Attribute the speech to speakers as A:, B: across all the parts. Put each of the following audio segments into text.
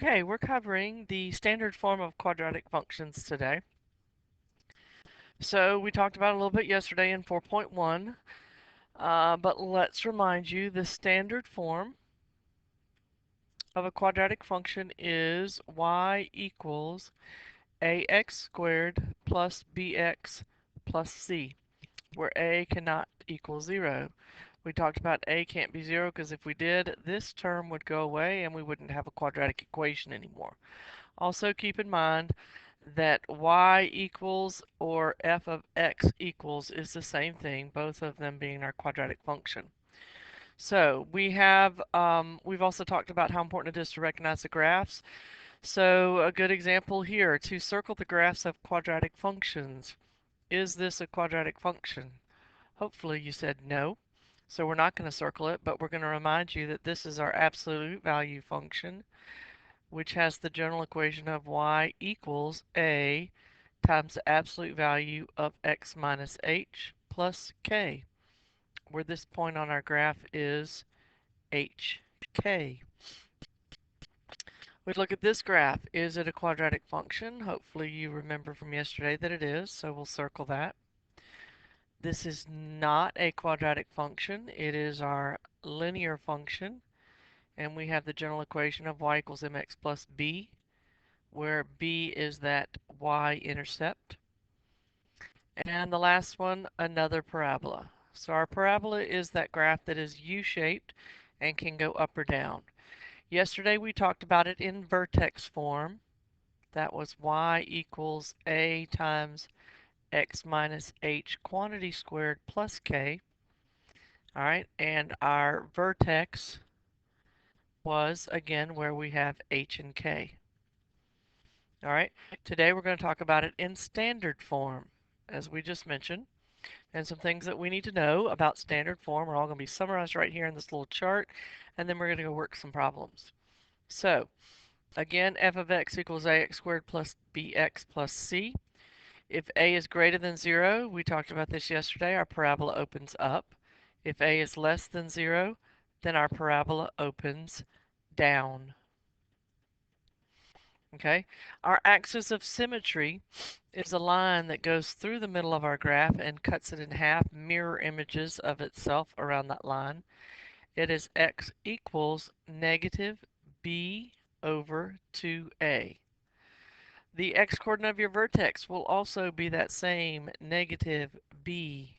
A: Okay, we're covering the standard form of quadratic functions today. So we talked about it a little bit yesterday in 4.1, but let's remind you the standard form of a quadratic function is y equals ax squared plus bx plus c, where a cannot equal 0. We talked about a can't be 0 because if we did, this term would go away and we wouldn't have a quadratic equation anymore. Also keep in mind that y equals or f of x equals is the same thing, both of them being our quadratic function. So we've also talked about how important it is to recognize the graphs. So a good example here, to circle the graphs of quadratic functions. Is this a quadratic function? Hopefully you said no. So we're not going to circle it, but we're going to remind you that this is our absolute value function, which has the general equation of y equals a times the absolute value of x minus h plus k, where this point on our graph is hk. We look at this graph. Is it a quadratic function? Hopefully you remember from yesterday that it is, so we'll circle that. This is not a quadratic function. It is our linear function, and we have the general equation of y equals mx plus b, where b is that y-intercept. And the last one, another parabola. So our parabola is that graph that is U-shaped and can go up or down. Yesterday we talked about it in vertex form. That was y equals a times x minus h quantity squared plus k. All right, and our vertex was, again, where we have h and k. All right, today we're going to talk about it in standard form, as we just mentioned. And some things that we need to know about standard form are all going to be summarized right here in this little chart, and then we're going to go work some problems. So, again, f of x equals ax squared plus bx plus c. If a is greater than 0, we talked about this yesterday, our parabola opens up. If a is less than 0, then our parabola opens down. Okay, our axis of symmetry is a line that goes through the middle of our graph and cuts it in half, mirror images of itself around that line. It is x equals negative b over 2a. The x-coordinate of your vertex will also be that same negative b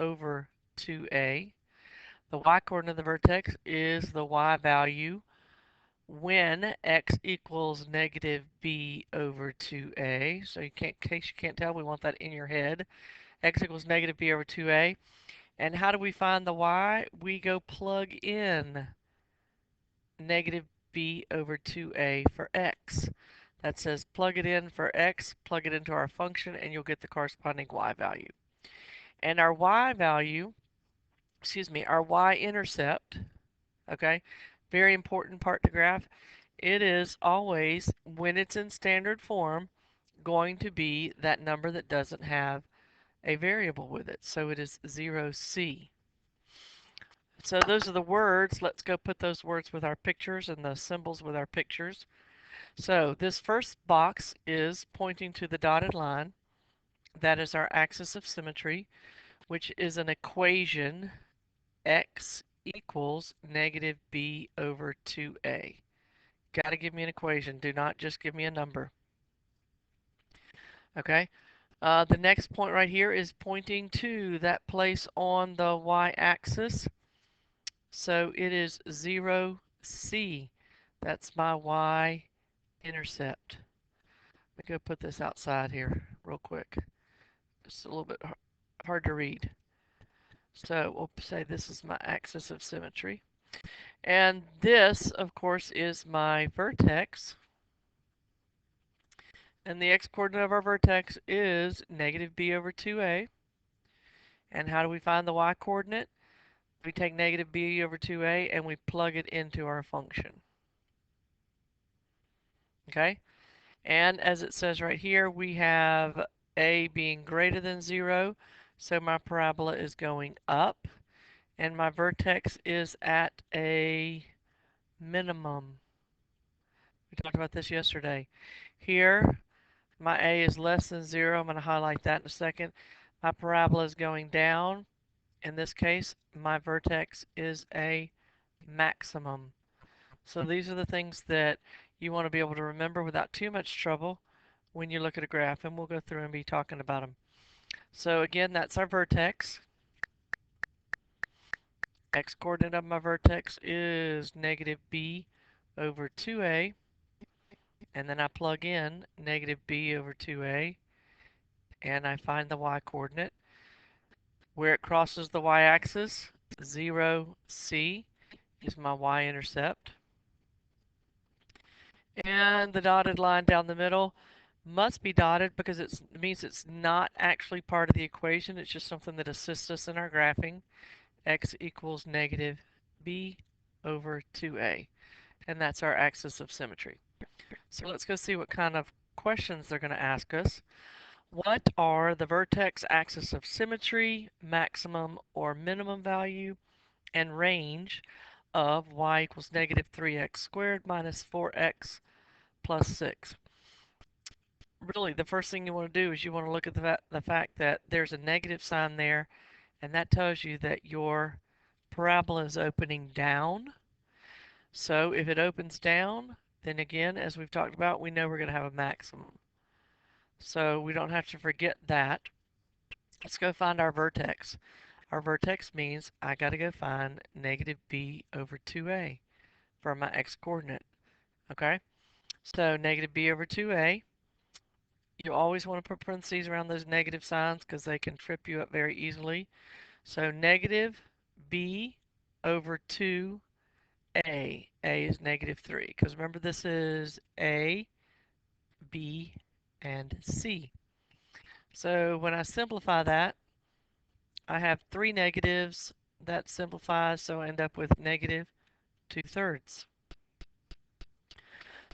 A: over 2a. The y-coordinate of the vertex is the y value when x equals negative b over 2a. So in case you can't tell, we want that in your head. X equals negative b over 2a. And how do we find the y? We go plug in negative b over 2a for x. That says plug it in for x, plug it into our function, and you'll get the corresponding y value. And our y value, our y-intercept, okay, very important part to graph, it is always, when it's in standard form, going to be that number that doesn't have a variable with it. So it is 0c. So those are the words. Let's go put those words with our pictures and the symbols with our pictures. So this first box is pointing to the dotted line. That is our axis of symmetry, which is an equation, x equals negative b over 2a. Got to give me an equation. Do not just give me a number. Okay. The next point right here is pointing to that place on the y-axis. So it is 0c. That's my y-intercept. Let me go put this outside here real quick. It's a little bit hard to read. So we'll say this is my axis of symmetry. And this, of course, is my vertex. And the x-coordinate of our vertex is negative b over 2a. And how do we find the y-coordinate? We take negative b over 2a and we plug it into our function. Okay? And as it says right here, we have a being greater than 0. So my parabola is going up. And my vertex is at a minimum. talked about this yesterday. Here, my a is less than 0. I'm going to highlight that in a second. My parabola is going down. In this case, my vertex is a maximum. So these are the things that you want to be able to remember without too much trouble when you look at a graph, and we'll go through and be talking about them. So again, that's our vertex. X-coordinate of my vertex is negative b over 2a, and then I plug in negative b over 2a, and I find the y-coordinate. Where it crosses the y-axis, 0c is my y-intercept. And the dotted line down the middle must be dotted because it means it's not actually part of the equation. It's just something that assists us in our graphing. X equals negative b over 2a. And that's our axis of symmetry. So let's go see what kind of questions they're going to ask us. What are the vertex axis of symmetry, maximum or minimum value, and range of y equals negative 3x squared minus 4x plus 6? Really, the first thing you want to do is you want to look at the fact that there's a negative sign there, and that tells you that your parabola is opening down. So if it opens down, then again, as we've talked about, we know we're going to have a maximum. So we don't have to forget that. Let's go find our vertex. Our vertex means I got to go find negative b over 2a for my x-coordinate. Okay? So negative b over 2a. You always want to put parentheses around those negative signs because they can trip you up very easily. So negative b over 2a. A is negative 3. Because remember, this is a, b, and c. So when I simplify that, I have 3 negatives. That simplifies, so I end up with negative 2/3.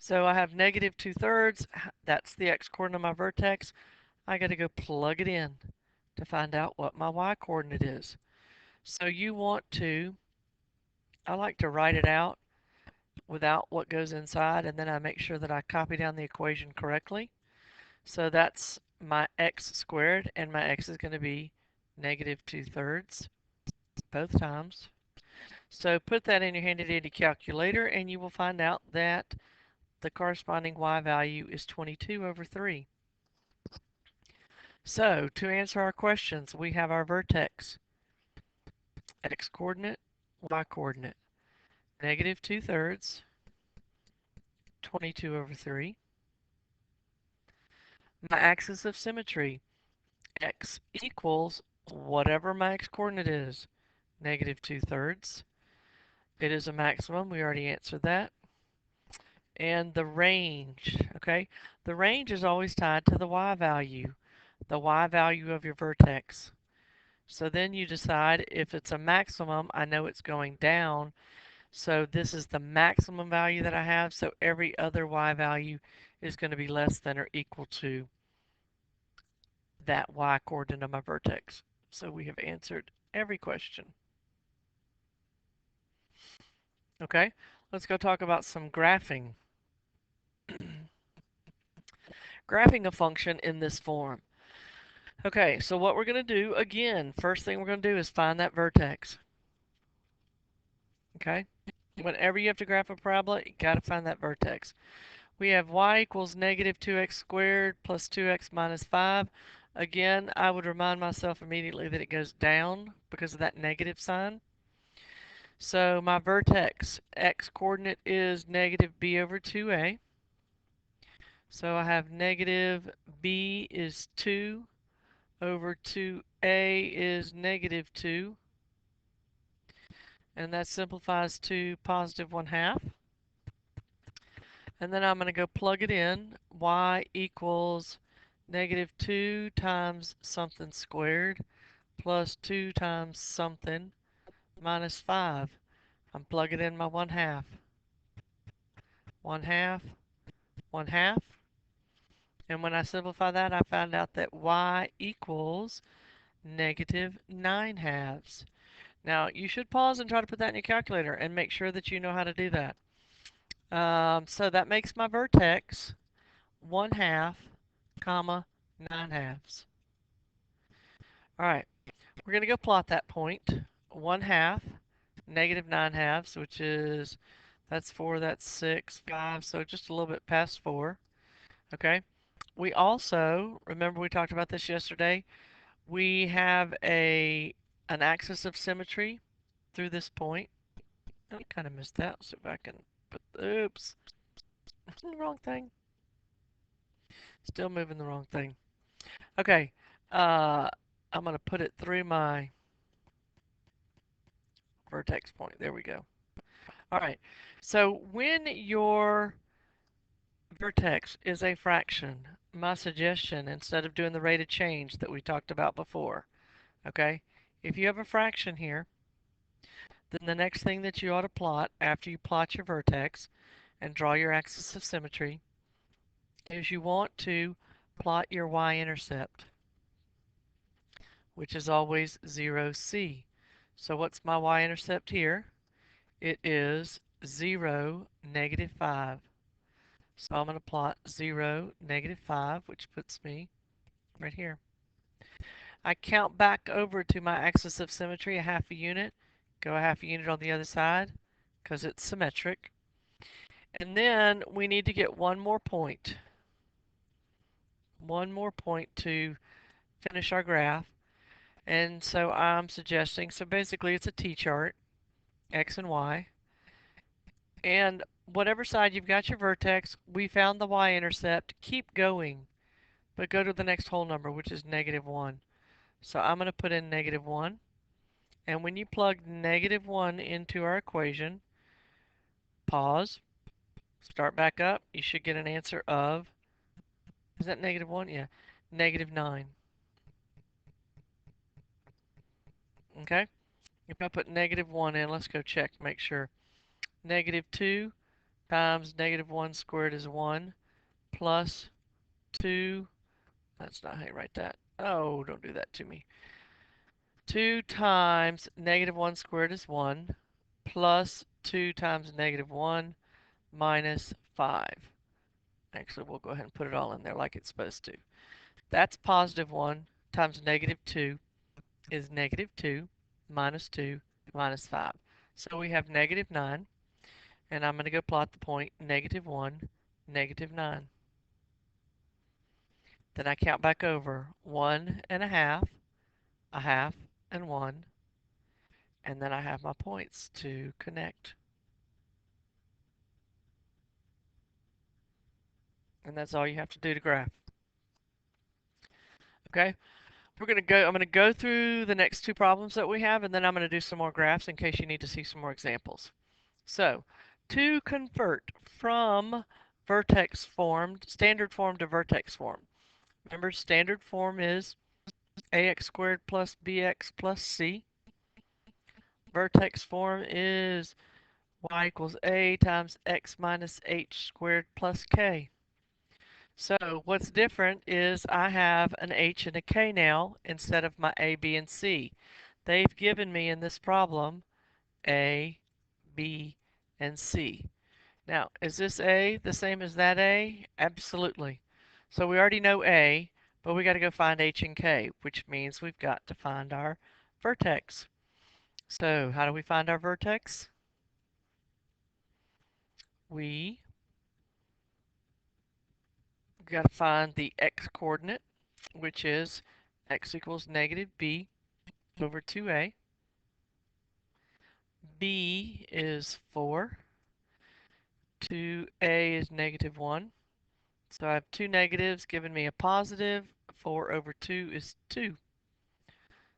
A: So I have negative 2/3. That's the x-coordinate of my vertex. I got to go plug it in to find out what my y-coordinate is. So you want to, I like to write it out without what goes inside, and then I make sure that I copy down the equation correctly. So that's my x squared, and my x is going to be negative 2/3 both times. So put that in your handy dandy calculator, and you will find out that the corresponding y value is 22 over 3. So to answer our questions, we have our vertex, x-coordinate, y-coordinate, negative 2/3, 22 over 3. My axis of symmetry, x equals whatever my x-coordinate is, negative 2/3. It is a maximum. We already answered that. And the range, okay? The range is always tied to the y value of your vertex. So then you decide if it's a maximum, I know it's going down. So this is the maximum value that I have. So every other y value is going to be less than or equal to that y coordinate of my vertex. So we have answered every question. Okay, let's go talk about some graphing. Graphing a function in this form. Okay, so what we're going to do, again, first thing we're going to do is find that vertex. Okay, whenever you have to graph a parabola, you got to find that vertex. We have y equals negative 2x squared plus 2x minus 5. Again, I would remind myself immediately that it goes down because of that negative sign. So my vertex x coordinate is negative b over 2a. So I have negative b is 2 over 2a is negative 2. And that simplifies to positive 1/2. And then I'm going to go plug it in. Y equals negative 2 times something squared plus 2 times something minus 5. I'm plugging in my 1/2. 1/2, 1/2. And when I simplify that, I found out that y equals negative 9/2. Now, you should pause and try to put that in your calculator and make sure that you know how to do that. So that makes my vertex 1/2, comma, 9/2. All right, we're going to go plot that point. 1/2, negative 9/2, which is, that's 4, that's 6, 5, so just a little bit past 4. Okay. We also, remember we talked about this yesterday, we have an axis of symmetry through this point. I kind of missed that. Let's see if I can put, oops, wrong thing. Still moving the wrong thing. Okay, I'm going to put it through my vertex point. There we go. All right, so when your vertex is a fraction, my suggestion, instead of doing the rate of change that we talked about before, okay, if you have a fraction here, then the next thing that you ought to plot after you plot your vertex and draw your axis of symmetry is you want to plot your y-intercept, which is always 0c. So what's my y-intercept here? It is 0, -5. So I'm going to plot 0, -5, which puts me right here. I count back over to my axis of symmetry, a half a unit. Go a half a unit on the other side because it's symmetric. And then we need to get one more point. One more point to finish our graph. And so I'm suggesting, so basically it's a t-chart, x and y. And whatever side you've got your vertex, we found the y-intercept. Keep going, but go to the next whole number, which is -1. So I'm going to put in -1. And when you plug -1 into our equation, pause, start back up, you should get an answer of, is that -1? Yeah, -9. Okay? If I put -1 in, let's go check, make sure. -2 times -1 squared is 1, plus 2, that's not how you write that. Oh, don't do that to me. 2 times -1 squared is 1, plus 2 times -1 minus 5. Actually, we'll go ahead and put it all in there like it's supposed to. That's +1 times -2 is -2 minus 2 minus 5. So we have -9, and I'm going to go plot the point -1, -9. Then I count back over 1 and a half, and 1, and then I have my points to connect. And that's all you have to do to graph. Okay? I'm going to go through the next two problems that we have, and then I'm going to do some more graphs in case you need to see some more examples. So, to convert from vertex form, standard form to vertex form. Remember, standard form is ax squared plus bx plus c. Vertex form is y equals a times x minus h squared plus k. So what's different is I have an h and a k now instead of my a, b, and c. They've given me in this problem a, b, and c. Now, is this a the same as that a? Absolutely. So we already know a, but we got to go find h and k, which means we've got to find our vertex. So how do we find our vertex? We got to find the x coordinate, which is x equals -b over 2a. B is 4. 2a is -1. So I have two negatives giving me a positive. 4 over 2 is 2.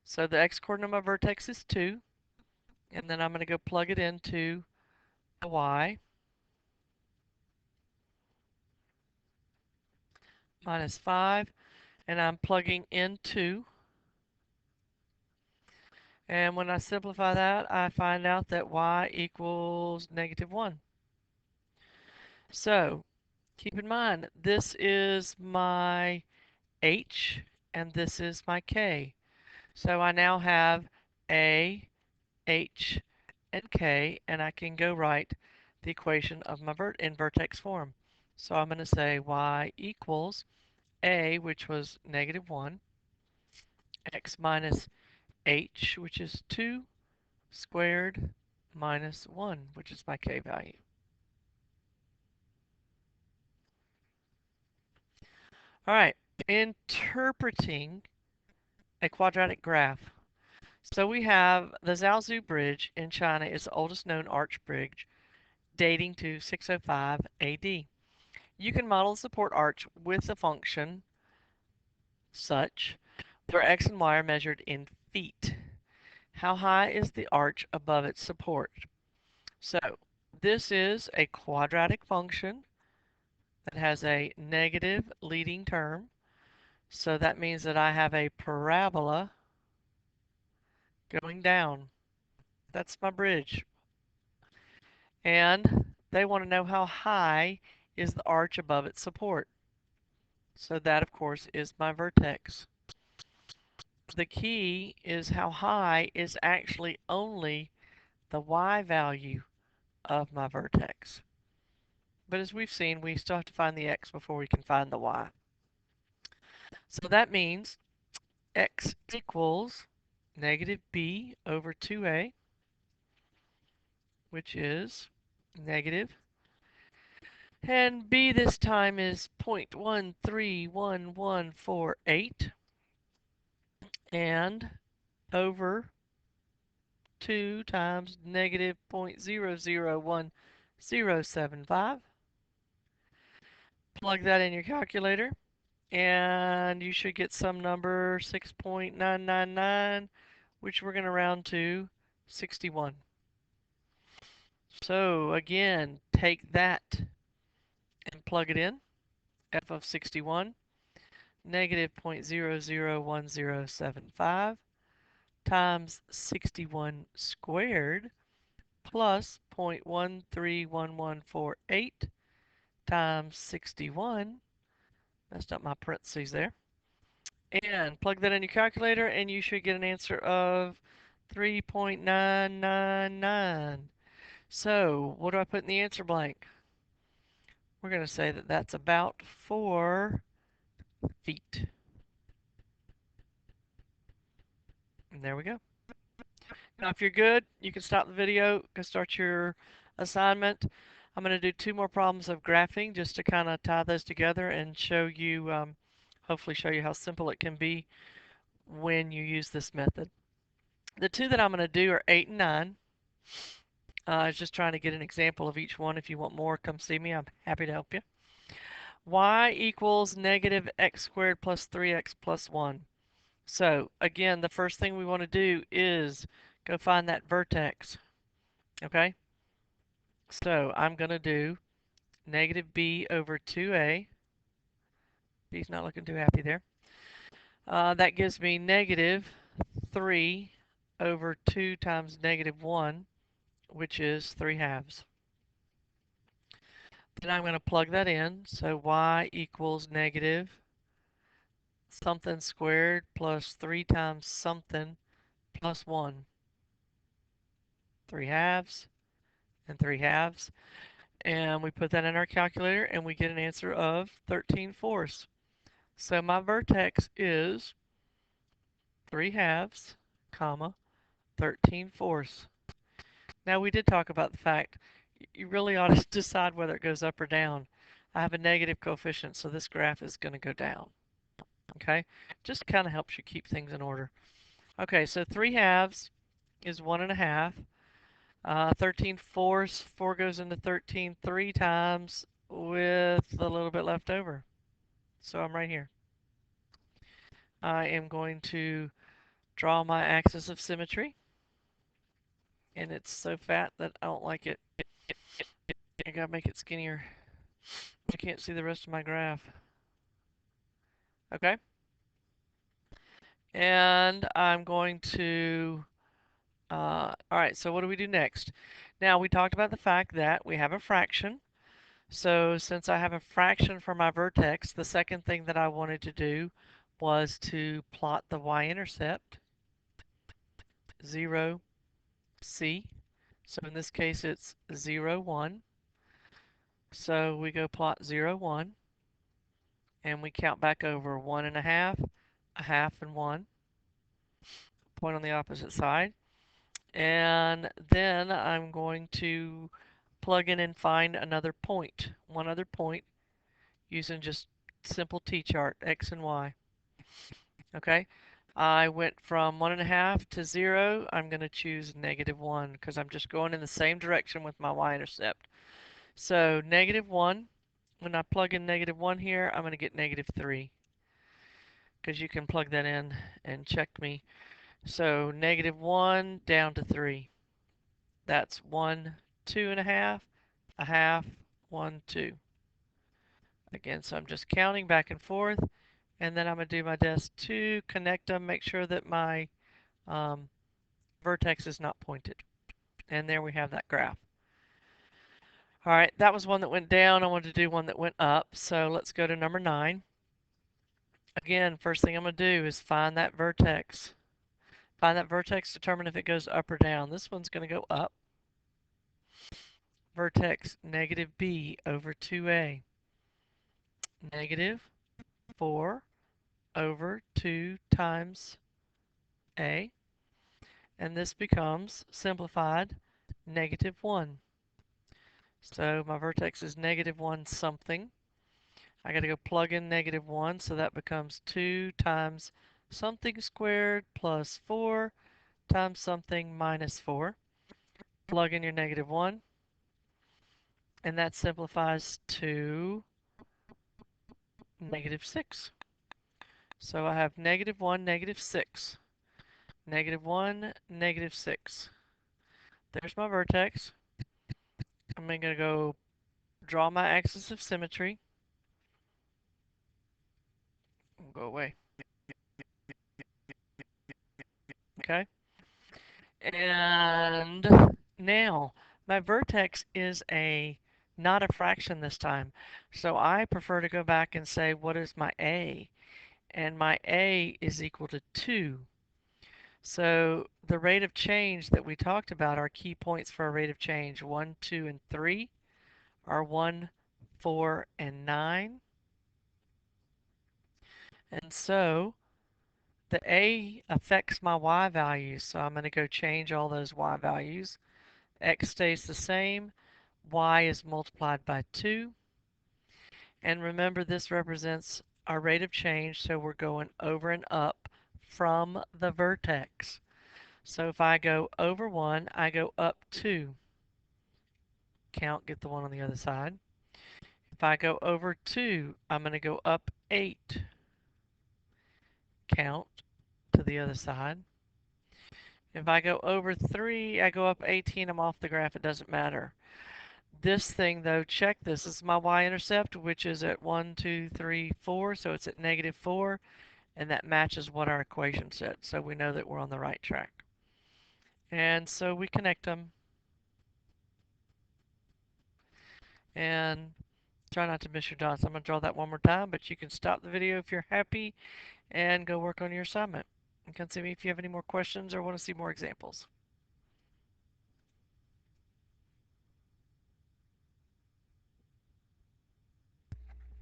A: So the x-coordinate of my vertex is 2. And then I'm going to go plug it into the y. Minus 5. And I'm plugging in 2. And when I simplify that, I find out that y equals -1. So keep in mind, this is my h and this is my k. So I now have a, h, and k, and I can go write the equation of my in vertex form. So I'm going to say y equals a, which was negative 1, x minus h, which is 2, squared minus 1, which is my k value. All right, interpreting a quadratic graph. So we have the Zhaozhou Bridge in China is the oldest known arch bridge, dating to 605 AD. You can model the support arch with a function such where x and y are measured in feet. How high is the arch above its support? So this is a quadratic function that has a negative leading term. So that means that I have a parabola going down. That's my bridge. And they want to know how high is the arch above its support. So that, of course, is my vertex. The key is how high is actually only the y value of my vertex. But as we've seen, we still have to find the x before we can find the y. So that means x equals negative b over 2a, which is negative. And b this time is 0.131148, and over 2 times negative 0.001075. Plug that in your calculator, and you should get some number 6.999, which we're going to round to 61. So again, take that and plug it in. F of 61, negative 0.001075 times 61 squared plus 0.131148 times 61. Messed up my parentheses there. And plug that in your calculator, and you should get an answer of 3.999. So what do I put in the answer blank? We're going to say that that's about 4 feet. And there we go. Now, if you're good, you can stop the video, go start your assignment. I'm going to do 2 more problems of graphing just to kind of tie those together and show you, hopefully show you how simple it can be when you use this method. The 2 that I'm going to do are 8 and 9. I was just trying to get an example of each one. If you want more, come see me. I'm happy to help you. Y equals negative x squared plus 3x plus 1. So again, the first thing we want to do is go find that vertex. Okay? So I'm going to do negative b over 2a. B's not looking too happy there. That gives me negative 3 over 2 times negative 1, which is 3 halves. Then I'm going to plug that in. So y equals negative something squared plus 3 times something plus 1. 3 halves and 3 halves. And we put that in our calculator and we get an answer of 13/4. So my vertex is 3 halves, comma, 13/4. Now we did talk about the fact you really ought to decide whether it goes up or down. I have a negative coefficient, so this graph is going to go down. Okay, just kind of helps you keep things in order. Okay, so 3 halves is 1.5. 13/4, 4 goes into 13 3 times with a little bit left over. So I'm right here. I am going to draw my axis of symmetry. And it's so fat that I don't like it. I gotta make it skinnier. I can't see the rest of my graph. Okay. And I'm going to, all right, so what do we do next? Now, we talked about the fact that we have a fraction. So since I have a fraction for my vertex, the second thing that I wanted to do was to plot the y-intercept, 0, c. So in this case, it's 0, 1. So we go plot 0, 1, and we count back over 1 a half, and 1. Point on the opposite side. And then I'm going to plug in and find another point, one other point, using just simple t-chart, x and y. Okay, I went from 1 to 0. I'm going to choose -1 because I'm just going in the same direction with my y-intercept. So -1, when I plug in -1 here, I'm going to get -3 because you can plug that in and check me. So -1 down to 3. That's 1, 2 a half, 1, 2. Again, so I'm just counting back and forth, and then I'm going to do my best to connect them, make sure that my um, vertex is not pointed. And there we have that graph. All right, that was one that went down. I wanted to do one that went up, so let's go to number 9. Again, first thing I'm going to do is find that vertex. Find that vertex, determine if it goes up or down. This one's going to go up. Vertex -b over 2a. -4 over 2 times a. And this becomes simplified -1. So my vertex is -1 something. I got to go plug in -1, so that becomes 2 times something squared plus 4 times something minus 4. Plug in your -1, and that simplifies to -6. So I have -1, -6. -1, -6. There's my vertex. I'm going to go draw my axis of symmetry. Go away. Okay. And now my vertex is not a fraction this time. So I prefer to go back and say, what is my A? And my A is equal to 2. So the rate of change that we talked about, our key points for a rate of change, 1, 2, and 3, are 1, 4, and 9. And so the A affects my Y values. So I'm going to go change all those Y values. X stays the same. Y is multiplied by 2. And remember, this represents our rate of change, so we're going over and up from the vertex. So if I go over 1, I go up 2. Count, get the 1 on the other side. If I go over 2, I'm going to go up 8. Count to the other side. If I go over 3, I go up 18. I'm off the graph. It doesn't matter. This thing, though, check this. This is my y-intercept, which is at 1, 2, 3, 4. So it's at -4. And that matches what our equation said. So we know that we're on the right track. And so we connect them. And try not to miss your dots. I'm going to draw that one more time, but you can stop the video if you're happy and go work on your assignment. You can see me if you have any more questions or want to see more examples.